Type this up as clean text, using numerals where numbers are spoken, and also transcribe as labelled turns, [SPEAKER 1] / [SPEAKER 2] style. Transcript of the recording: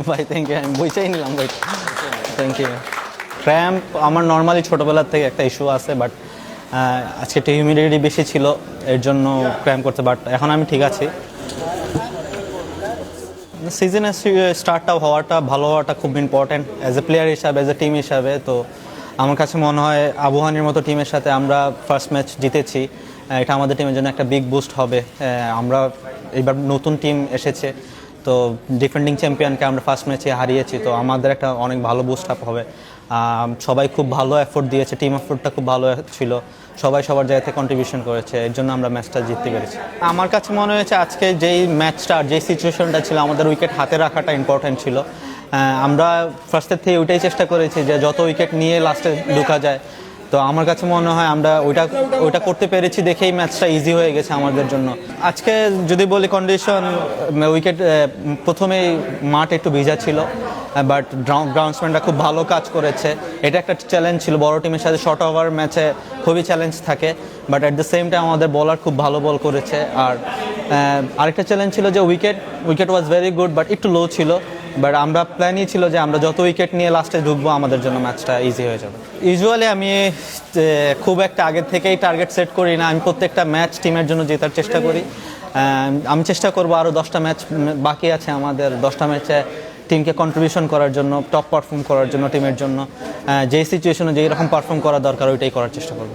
[SPEAKER 1] ভাই thank you, আমি বইটাই নিলাম ভাই। Thank you. ক্র্যাম্প আমার নর্মালি ছোটোবেলার থেকে একটা ইস্যু আছে, বাট আজকে একটু হিউমিডিটি বেশি ছিল, এর জন্য ক্র্যাম্প করতে, বাট এখন আমি ঠিক আছি। সিজনের স্টার্টটা হওয়াটা, ভালো হওয়াটা খুব ইম্পর্ট্যান্ট অ্যাজ এ প্লেয়ার হিসাবে, অ্যাজ এ টিম হিসাবে। তো আমার কাছে মনে হয় আবুহানির মতো টিমের সাথে আমরা ফার্স্ট ম্যাচ জিতেছি, এটা আমাদের টিমের জন্য একটা বিগ বুস্ট হবে। আমরা এবার নতুন টিম এসেছে, তো ডিফেন্ডিং চ্যাম্পিয়নকে আমরা ফার্স্ট ম্যাচে হারিয়েছি, তো আমাদের একটা অনেক ভালো বুস্ট আপ হবে। সবাই খুব ভালো এফোর্ট দিয়েছে, টিম এফোর্টটা খুব ভালো ছিল, সবাই সবার জায়গাতে কন্ট্রিবিউশন করেছে, এর জন্য আমরা ম্যাচটা জিততে পেরেছি। আমার কাছে মনে হয়েছে আজকে যেই ম্যাচটা, যেই সিচুয়েশনটা ছিল, আমাদের উইকেট হাতে রাখাটা ইম্পর্ট্যান্ট ছিল। আমরা ফার্স্টের থেকে ওইটাই চেষ্টা করেছি যে যত উইকেট নিয়ে লাস্টে ঢোকা যায়। তো আমার কাছে মনে হয় আমরা ওইটা করতে পেরেছি, দেখেই ম্যাচটা ইজি হয়ে গেছে আমাদের জন্য। আজকে যদি বলি কন্ডিশন, উইকেট প্রথমেই মাঠ একটু ভিজা ছিল, বাট গ্রাউন্ডসম্যানরা খুব ভালো কাজ করেছে। এটা একটা চ্যালেঞ্জ ছিল, বড় টিমের সাথে শর্ট ওভার ম্যাচে খুবই চ্যালেঞ্জ থাকে, but at the same time আমাদের বোলার খুব ভালো বল করেছে। আর আরেকটা চ্যালেঞ্জ ছিল যে wicket was very good, but একটু লো ছিল। বাট আমরা প্ল্যানই ছিল যে আমরা যত উইকেট নিয়ে লাস্টে ঢুকবো আমাদের জন্য ম্যাচটা ইজি হয়ে যাবে। ইউজুয়ালি আমি খুব একটা আগের থেকেই টার্গেট সেট করি না, আমি প্রত্যেকটা ম্যাচ টিমের জন্য জেতার চেষ্টা করি। আমি চেষ্টা করবো আরও 10টা ম্যাচ বাকি আছে আমাদের, 10টা ম্যাচে টিমকে কন্ট্রিবিউশন করার জন্য, টপ পারফর্ম করার জন্য, টিমের জন্য যেই সিচুয়েশনে যেই রকম পারফর্ম করা দরকার ওইটাই করার চেষ্টা করবো।